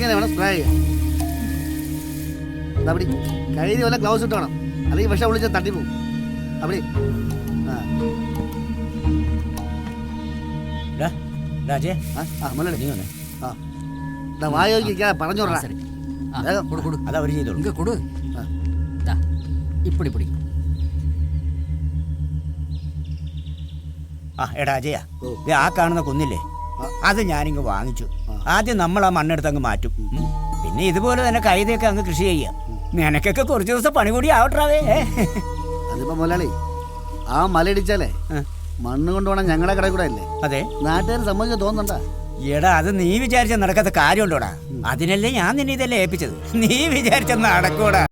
ഇങ്ങനെ വേണം സ്പ്രേ ചെയ്യാൻ. അവിടെ കയ്യിൽ വല്ല ഗ്ലൗസ് ഇട്ട് വേണം, അല്ലെങ്കിൽ വിഷം വിളിച്ചാൽ തട്ടിപ്പോവും. അവിടെ വായോഗിക്കാ പറഞ്ഞോടാ. അത് അവർ ചെയ്തോളൂ. കൊടു ഇപ്പടി ഇപ്പടി. ആ എടാ അജയ, ആ കാണുന്ന കുന്നില്ലേ, അത് ഞാനിങ്ങ് വാങ്ങിച്ചു. ആദ്യം നമ്മൾ ആ മണ്ണെടുത്ത് അങ്ങ് മാറ്റും. പിന്നെ ഇതുപോലെ തന്നെ കൈതയൊക്കെ അങ്ങ് കൃഷി ചെയ്യാം. നിനക്കൊക്കെ കുറച്ച് ദിവസം പണി കൂടി ആവട്ടാവേ. അതിപ്പോ മുതലാളി, ആ മലയിടിച്ചാലേ മണ്ണ് കൊണ്ടുപോകണം ഞങ്ങളുടെ കടയിൽ കൂടെ അല്ലേ? അതെ, നാട്ടുകാർ സംബന്ധിച്ച് തോന്നണ്ടാ? എടാ അത് നീ വിചാരിച്ച നടക്കാത്ത കാര്യമുണ്ടോടാ? അതിനല്ലേ ഞാൻ നിന്നെ ഇതല്ലേ ഏൽപ്പിച്ചത്. നീ വിചാരിച്ച നടക്കൂടാ.